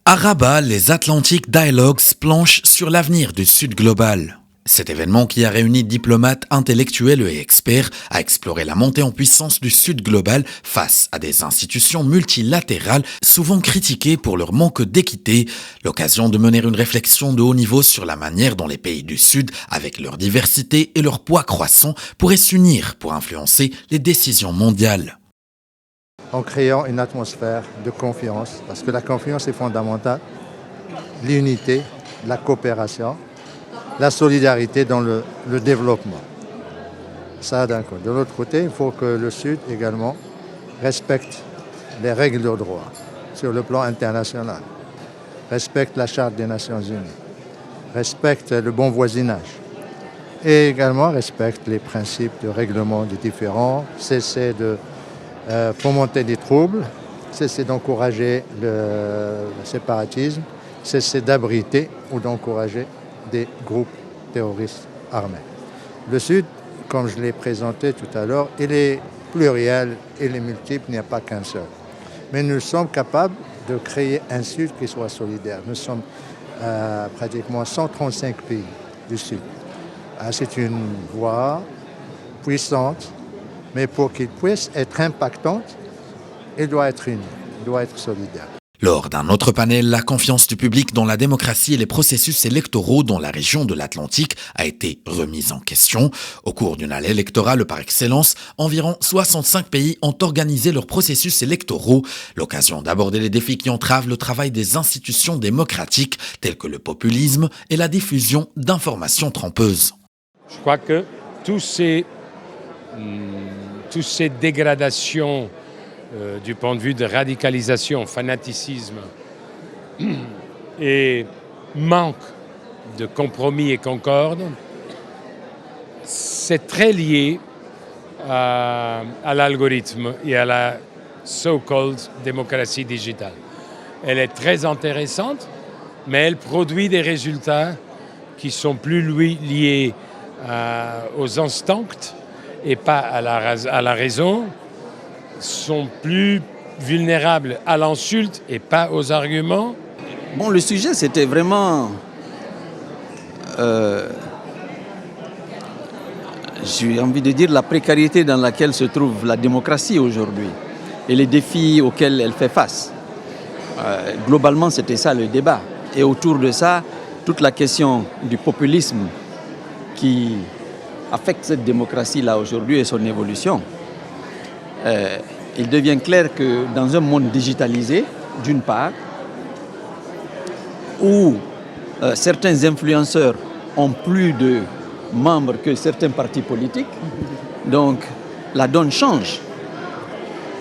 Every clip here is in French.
À Rabat, les Atlantic Dialogues planchent sur l'avenir du Sud global. Cet événement qui a réuni diplomates, intellectuels et experts a exploré la montée en puissance du Sud global face à des institutions multilatérales souvent critiquées pour leur manque d'équité, l'occasion de mener une réflexion de haut niveau sur la manière dont les pays du Sud, avec leur diversité et leur poids croissant, pourraient s'unir pour influencer les décisions mondiales. En créant une atmosphère de confiance, parce que la confiance est fondamentale, l'unité, la coopération, la solidarité dans le développement. Ça d'un côté. De l'autre côté, il faut que le Sud également respecte les règles de droit sur le plan international, respecte la Charte des Nations Unies, respecte le bon voisinage et également respecte les principes de règlement des différends, cesser de fomenter des troubles, cesser d'encourager le séparatisme, cesser d'abriter ou d'encourager des groupes terroristes armés. Le Sud, comme je l'ai présenté tout à l'heure, il est pluriel, il est multiple, il n'y a pas qu'un seul. Mais nous sommes capables de créer un Sud qui soit solidaire. Nous sommes pratiquement 135 pays du Sud. C'est une voie puissante, mais pour qu'il puisse être impactante, il doit être uni, il doit être solidaire. Lors d'un autre panel, la confiance du public dans la démocratie et les processus électoraux dans la région de l'Atlantique a été remise en question. Au cours d'une année électorale par excellence, environ 65 pays ont organisé leurs processus électoraux, l'occasion d'aborder les défis qui entravent le travail des institutions démocratiques, tels que le populisme et la diffusion d'informations trompeuses. Je crois que toutes ces dégradations du point de vue de radicalisation, fanatisme et manque de compromis et concorde, c'est très lié à l'algorithme et à la so-called démocratie digitale. Elle est très intéressante, mais elle produit des résultats qui sont plus liés aux instincts et pas à la raison, sont plus vulnérables à l'insulte et pas aux arguments. Bon, le sujet, c'était vraiment... j'ai envie de dire la précarité dans laquelle se trouve la démocratie aujourd'hui et les défis auxquels elle fait face. Globalement, c'était ça le débat. Et autour de ça, toute la question du populisme qui affecte cette démocratie-là aujourd'hui et son évolution. Il devient clair que dans un monde digitalisé, d'une part, où certains influenceurs ont plus de membres que certains partis politiques, donc la donne change.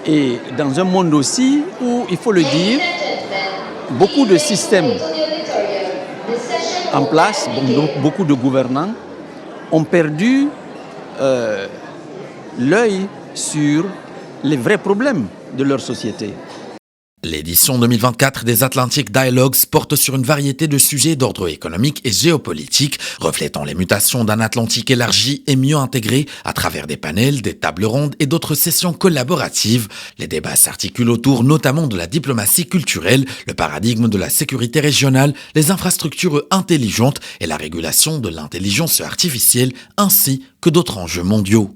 Et dans un monde aussi où, il faut le dire, beaucoup de systèmes en place, beaucoup de gouvernants, ont perdu l'œil sur les vrais problèmes de leur société. L'édition 2024 des Atlantic Dialogues porte sur une variété de sujets d'ordre économique et géopolitique, reflétant les mutations d'un Atlantique élargi et mieux intégré à travers des panels, des tables rondes et d'autres sessions collaboratives. Les débats s'articulent autour notamment de la diplomatie culturelle, le paradigme de la sécurité régionale, les infrastructures intelligentes et la régulation de l'intelligence artificielle, ainsi que d'autres enjeux mondiaux.